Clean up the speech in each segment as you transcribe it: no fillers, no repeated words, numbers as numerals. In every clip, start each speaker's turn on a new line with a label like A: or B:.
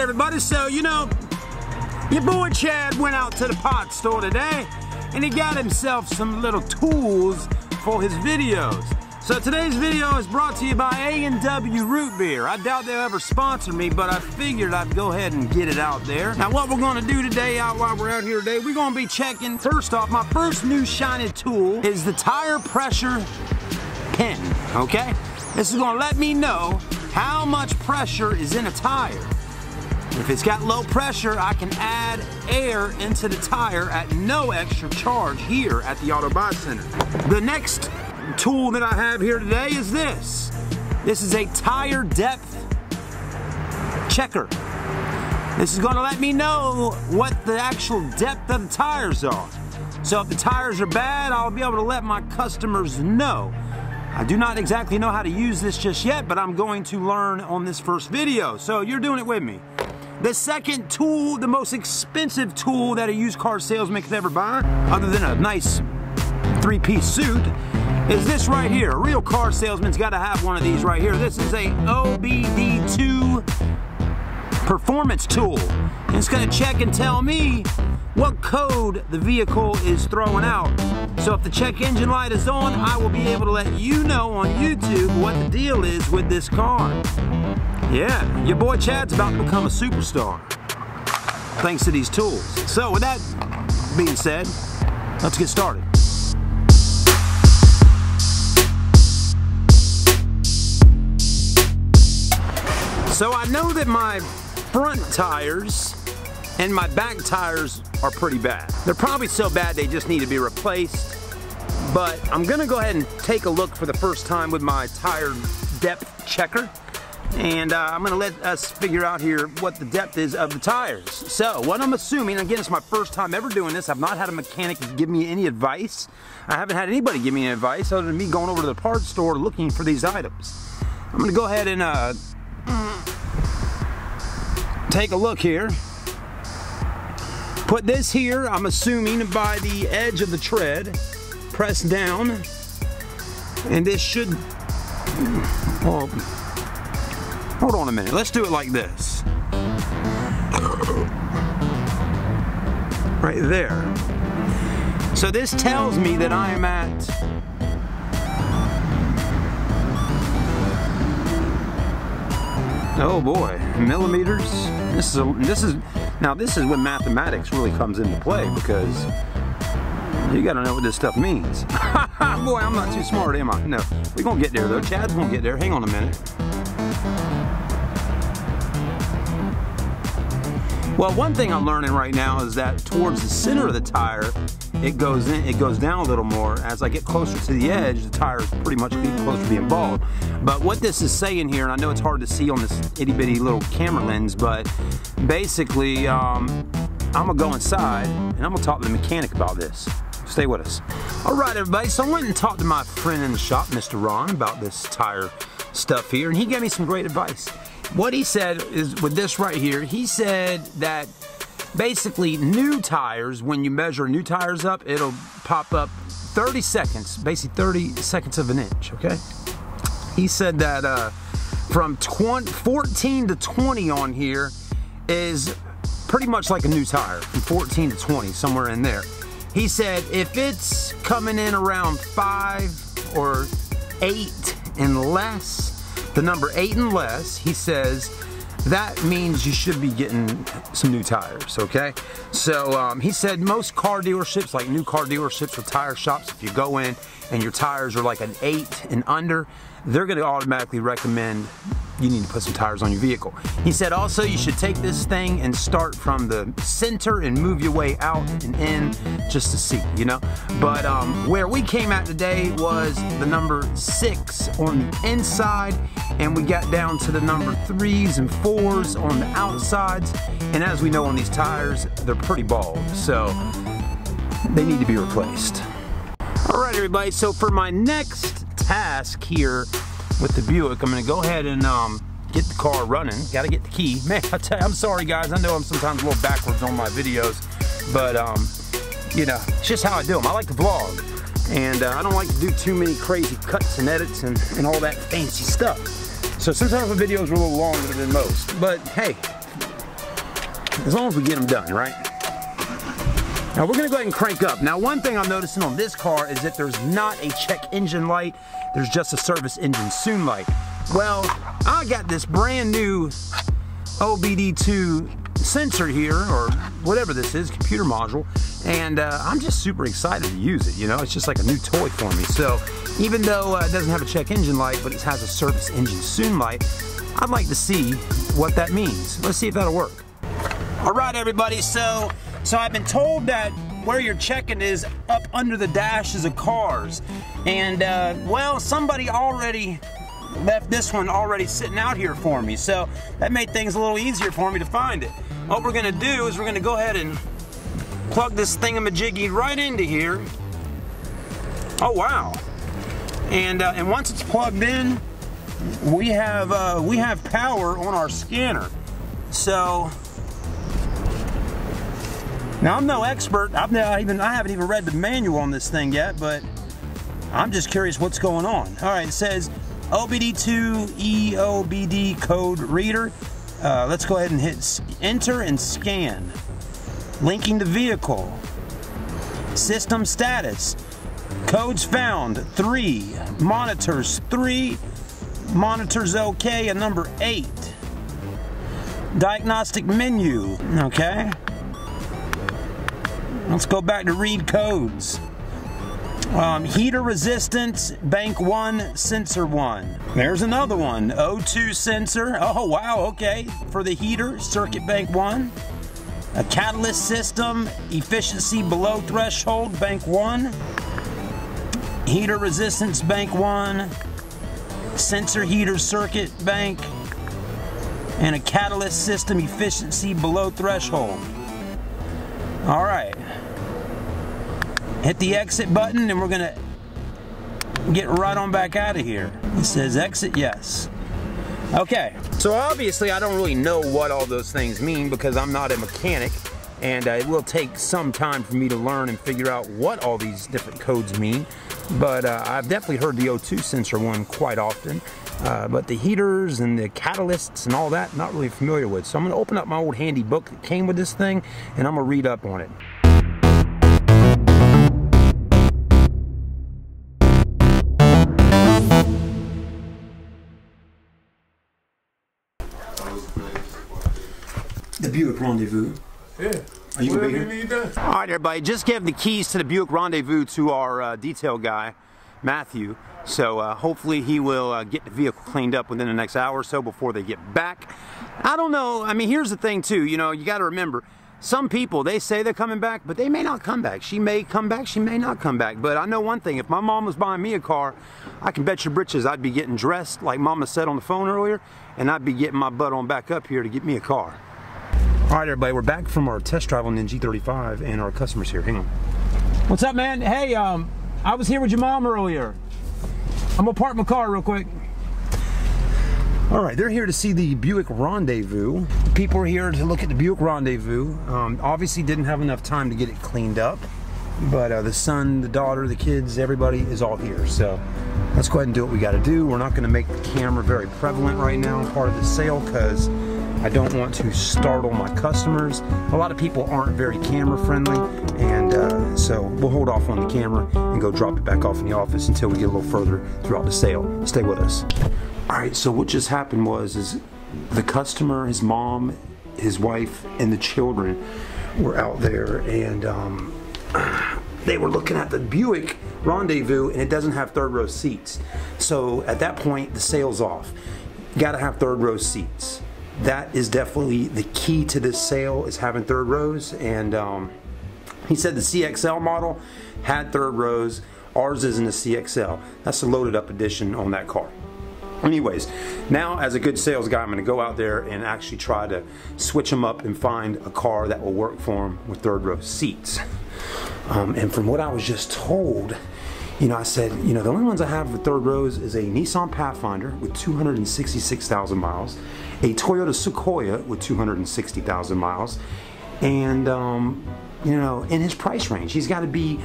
A: everybody, so you know, your boy Chad went out to the pot store today and he got himself some little tools for his videos. So today's video is brought to you by A&W Root Beer. I doubt they'll ever sponsor me, but I figured I'd go ahead and get it out there. Now what we're gonna do today, while we're out here today, we're gonna be checking, first off, my first new shiny tool is the tire pressure pin, okay? This is gonna let me know how much pressure is in a tire. If it's got low pressure, I can add air into the tire at no extra charge here at the Auto Buy Center. The next tool that I have here today is this. This is a tire depth checker. This is going to let me know what the actual depth of the tires are. So if the tires are bad, I'll be able to let my customers know. I do not exactly know how to use this just yet, but I'm going to learn on this first video. So you're doing it with me. The second tool, the most expensive tool that a used car salesman could ever buy, other than a nice three-piece suit, is this right here. A real car salesman's got to have one of these right here. This is a OBD II performance tool. And it's going to check and tell me what code the vehicle is throwing out. So if the check engine light is on, I will be able to let you know on YouTube what the deal is with this car. Yeah, your boy Chad's about to become a superstar thanks to these tools. So with that being said, let's get started. So I know that my front tires and my back tires are pretty bad. They're probably so bad they just need to be replaced. But I'm gonna go ahead and take a look for the first time with my tire depth checker. And I'm gonna let us figure out here what the depth is of the tires. So what I'm assuming, again, it's my first time ever doing this. I've not had a mechanic give me any advice. I haven't had anybody give me any advice other than me going over to the parts store looking for these items. I'm gonna go ahead and take a look here. Put this here, I'm assuming, by the edge of the tread. Press down. And this should, well, hold on a minute. Let's do it like this. Right there. So this tells me that I am at oh boy, millimeters. This is when mathematics really comes into play, because you gotta know what this stuff means. Boy, I'm not too smart, am I? No, we're gonna get there though. Chad's gonna get there. Hang on a minute. Well, one thing I'm learning right now is that towards the center of the tire, it goes down a little more. As I get closer to the edge, the tire is pretty much getting closer to being bald. But what this is saying here, and I know it's hard to see on this itty bitty little camera lens, but basically, I'm gonna go inside and I'm gonna talk to the mechanic about this. Stay with us. All right, everybody, so I went and talked to my friend in the shop, Mr. Ron, about this tire stuff here, and he gave me some great advice. What he said is, with this right here, he said that basically new tires, when you measure new tires up, it'll pop up 30 seconds, basically 30 seconds of an inch, okay? He said that from 14 to 20 on here is pretty much like a new tire, from 14 to 20, somewhere in there. He said if it's coming in around 5 or 8 and less, the number 8 and less, he says, that means you should be getting some new tires, okay? So he said most car dealerships, like new car dealerships or tire shops, if you go in and your tires are like an 8 and under, they're gonna automatically recommend you need to put some tires on your vehicle. He said also you should take this thing and start from the center and move your way out and in just to see, you know? But where we came at today was the number 6 on the inside, and we got down to the number 3s and 4s on the outsides. And as we know on these tires, they're pretty bald, so they need to be replaced. All right, everybody, so for my next task here with the Buick, I'm gonna go ahead and get the car running. Gotta get the key. Man, I tell you, I'm sorry guys, I know I'm sometimes a little backwards on my videos, but you know, it's just how I do them. I like to vlog, and I don't like to do too many crazy cuts and edits and all that fancy stuff. So sometimes the videos are a little longer than most, but hey, as long as we get them done, right? Now we're gonna go ahead and crank up. Now one thing I'm noticing on this car is that there's not a check engine light, there's just a service engine soon light. Well, I got this brand new OBD II sensor here, or whatever this is, computer module, and I'm just super excited to use it, you know? It's just like a new toy for me. So even though it doesn't have a check engine light, but it has a service engine soon light, I'd like to see what that means. Let's see if that'll work. All right, everybody, so I've been told that where you're checking is up under the dashes of cars. And, well, somebody already left this one already sitting out here for me. So that made things a little easier for me to find it. What we're gonna do is we're gonna go ahead and plug this thingamajiggy right into here. Oh, wow. And once it's plugged in, we have power on our scanner. So, now I'm no expert. I haven't even read the manual on this thing yet, but I'm just curious what's going on. All right, it says OBD II EOBD code reader. Let's go ahead and hit enter and scan. Linking the vehicle. System status. Codes found 3. Monitors 3. Monitors OK, and number 8. Diagnostic menu. Okay. Let's go back to read codes. Heater resistance, bank 1, sensor 1. There's another one, O2 sensor. Oh wow, okay. For the heater, circuit bank 1. A catalyst system, efficiency below threshold, bank 1. Heater resistance, bank 1. Sensor heater circuit bank. And a catalyst system, efficiency below threshold. All right. Hit the exit button and we're gonna get right on back out of here. It says exit, yes. Okay, so obviously I don't really know what all those things mean because I'm not a mechanic, and it will take some time for me to learn and figure out what all these different codes mean. But I've definitely heard the O2 sensor one quite often. But the heaters and the catalysts and all that, not really familiar with. So I'm gonna open up my old handy book that came with this thing and I'm gonna read up on it. The Buick Rendezvous.
B: Yeah.
A: Are you gonna be here? All right, everybody. Just gave the keys to the Buick Rendezvous to our detail guy, Matthew. So hopefully he will get the vehicle cleaned up within the next hour or so before they get back. I don't know. I mean, here's the thing too. You know, you got to remember, some people, they say they're coming back, but they may not come back. She may come back. She may not come back. But I know one thing. If my mom was buying me a car, I can bet your britches I'd be getting dressed like Mama said on the phone earlier, and I'd be getting my butt on back up here to get me a car. All right, everybody, we're back from our test drive on the G35, and our customer's here. Hang on. What's up, man? Hey, I was here with your mom earlier. I'm gonna park my car real quick. All right, they're here to see the Buick Rendezvous. People are here to look at the Buick Rendezvous. Obviously didn't have enough time to get it cleaned up, but the son, the daughter, the kids, everybody is all here. So let's go ahead and do what we gotta do. We're not gonna make the camera very prevalent right now, part of the sale, because I don't want to startle my customers. A lot of people aren't very camera friendly, and so we'll hold off on the camera and go drop it back off in the office until we get a little further throughout the sale. Stay with us. All right, so what just happened was the customer, his mom, his wife, and the children were out there, and they were looking at the Buick Rendezvous, and it doesn't have third row seats. So at that point, the sale's off. You gotta have third row seats. That is definitely the key to this sale, is having third rows. And he said the CXL model had third rows. Ours isn't a CXL. That's the loaded up edition on that car. Anyways, now as a good sales guy, I'm going to go out there and actually try to switch them up and find a car that will work for them with third row seats. And from what I was just told, you know, I said, you know, the only ones I have with third rows is a Nissan Pathfinder with 266,000 miles, a Toyota Sequoia with 260,000 miles, and, you know, in his price range, he's got to be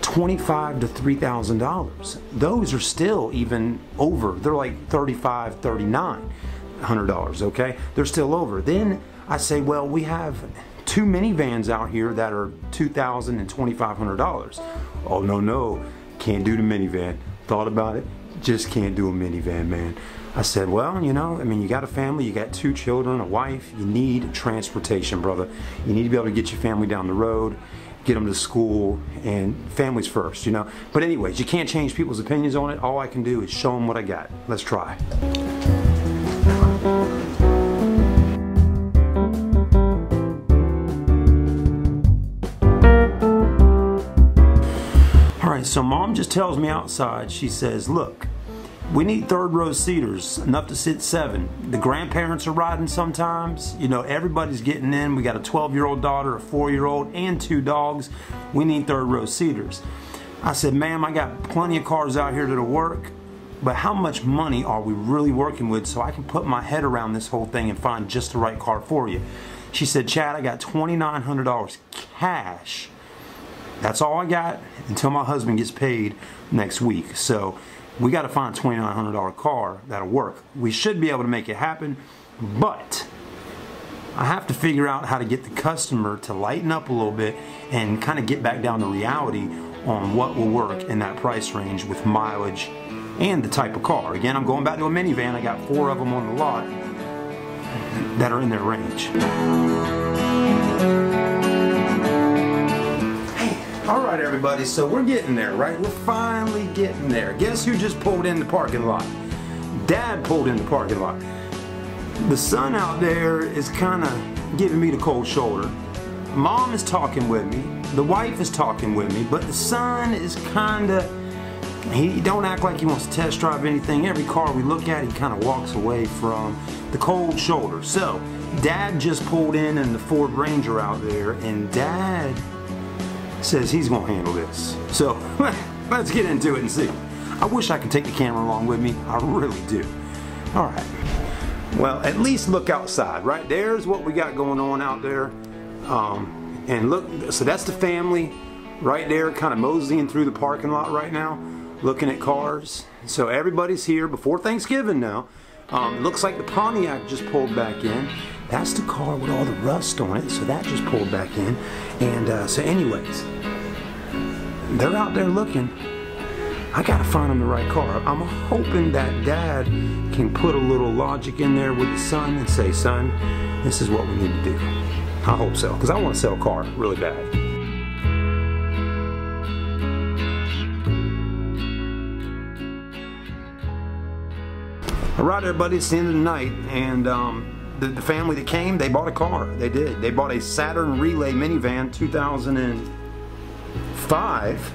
A: $25,000 to $3,000. Those are still even over. They're like $3,500, $3,900, okay? They're still over. Then I say, well, we have 2 minivans out here that are $2,000 and $2,500. Oh, no, can't do the minivan. Thought about it, just can't do a minivan, man. I said, well, you know, I mean, you got a family, you got 2 children, a wife, you need transportation, brother. You need to be able to get your family down the road, get them to school, and families first, you know. But anyways, you can't change people's opinions on it. All I can do is show them what I got. Let's try. All right, so Mom just tells me outside, she says, look, we need 3rd row seaters, enough to sit 7. The grandparents are riding sometimes. You know, everybody's getting in. We got a 12-year-old daughter, a 4-year-old, and 2 dogs. We need 3rd row seaters. I said, ma'am, I got plenty of cars out here that'll work, but how much money are we really working with so I can put my head around this whole thing and find just the right car for you? She said, Chad, I got $2,900 cash. That's all I got until my husband gets paid next week. So we got to find a $2,900 car that'll work. We should be able to make it happen, but I have to figure out how to get the customer to lighten up a little bit and kind of get back down to reality on what will work in that price range with mileage and the type of car. Again, I'm going back to a minivan. I got 4 of them on the lot that are in their range. Alright everybody, so we're getting there, right? We're finally getting there. Guess who just pulled in the parking lot? Dad pulled in the parking lot. The son out there is kind of giving me the cold shoulder. Mom is talking with me. The wife is talking with me. But the son is kind of, he don't act like he wants to test drive anything. Every car we look at, he kind of walks away from the cold shoulder. So, Dad just pulled in the Ford Ranger out there, and Dad says he's going to handle this. So let's get into it and see. I wish I could take the camera along with me. I really do. All right. Well, at least look outside, right? There's what we got going on out there. And look, so that's the family right there kind of moseying through the parking lot right now, looking at cars. So everybody's here before Thanksgiving now. Looks like the Pontiac just pulled back in. That's the car with all the rust on it, so that just pulled back in. And so anyways, they're out there looking. I gotta find them the right car. I'm hoping that Dad can put a little logic in there with the son and say, son, this is what we need to do. I hope so, because I want to sell a car really bad. Alright everybody, it's the end of the night, and the family that came, they bought a car. They did. They bought a Saturn Relay minivan, 2005,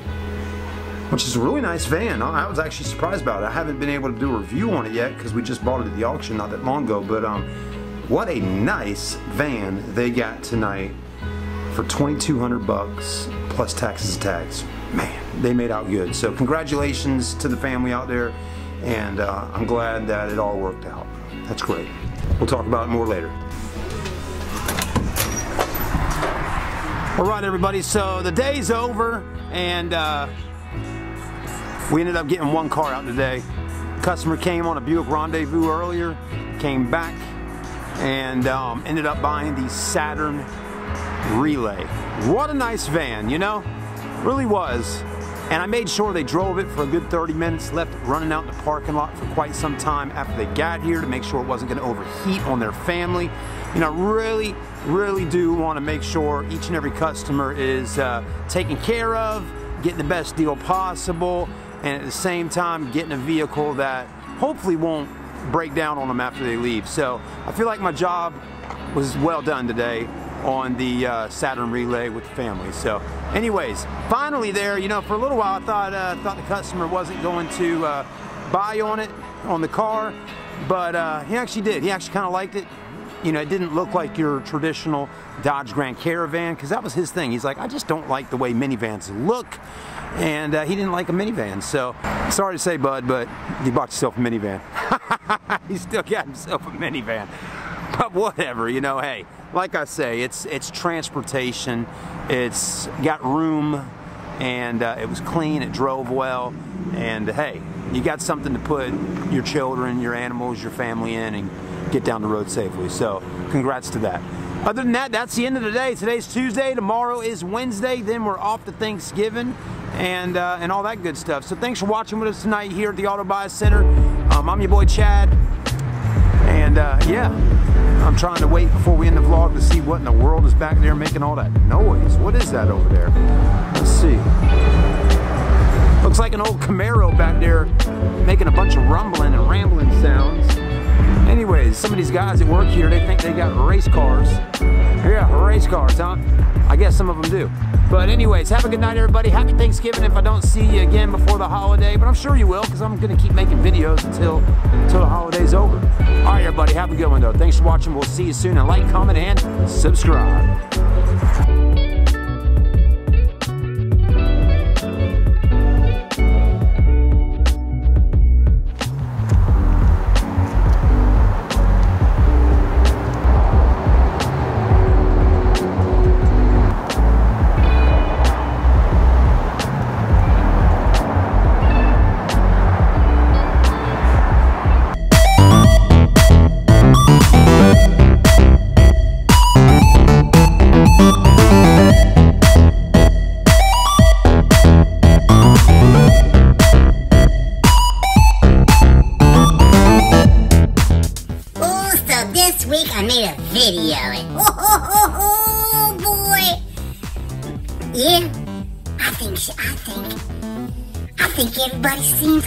A: which is a really nice van. I was actually surprised about it. I haven't been able to do a review on it yet because we just bought it at the auction not that long ago, but what a nice van they got tonight for $2,200 plus taxes and tags. Man, they made out good. So congratulations to the family out there, and I'm glad that it all worked out. That's great. We'll talk about it more later. Alright everybody, so the day's over, and we ended up getting 1 car out today. The customer came on a Buick Rendezvous earlier, came back, and ended up buying the Saturn Relay. What a nice van, you know? Really was. And I made sure they drove it for a good 30 minutes, left it running out in the parking lot for quite some time after they got here to make sure it wasn't going to overheat on their family. You know, really do want to make sure each and every customer is taken care of, getting the best deal possible, and at the same time getting a vehicle that hopefully won't break down on them after they leave. So I feel like my job was well done today on the Saturn Relay with the family. So anyways, finally there, you know, for a little while I thought the customer wasn't going to buy on the car, but he actually did. He actually kind of liked it. You know, it didn't look like your traditional Dodge Grand Caravan, because that was his thing. He's like, I just don't like the way minivans look, and he didn't like a minivan. So sorry to say, bud, but you bought yourself a minivan. He still got himself a minivan. But whatever, you know, hey, like I say, it's transportation, it's got room, and it was clean, it drove well, and hey, you got something to put your children, your animals, your family in, and get down the road safely. So congrats to that. Other than that, that's the end of the day. Today's Tuesday. Tomorrow is Wednesday. Then we're off to Thanksgiving and all that good stuff. So thanks for watching with us tonight here at the Auto Buy Center. I'm your boy Chad. And yeah, I'm trying to wait before we end the vlog to see what in the world is back there making all that noise. What is that over there? Let's see. Looks like an old Camaro back there making a bunch of rumbling and rambling sounds. Anyways, some of these guys that work here, they think they got race cars. Yeah, race cars, huh? I guess some of them do. But anyways, have a good night, everybody. Happy Thanksgiving if I don't see you again before the holiday. But I'm sure you will, because I'm going to keep making videos until the holiday's over. All right, everybody, have a good one, though. Thanks for watching. We'll see you soon. And like, comment, and subscribe.
B: This week I made a video and oh boy, yeah, I think everybody seems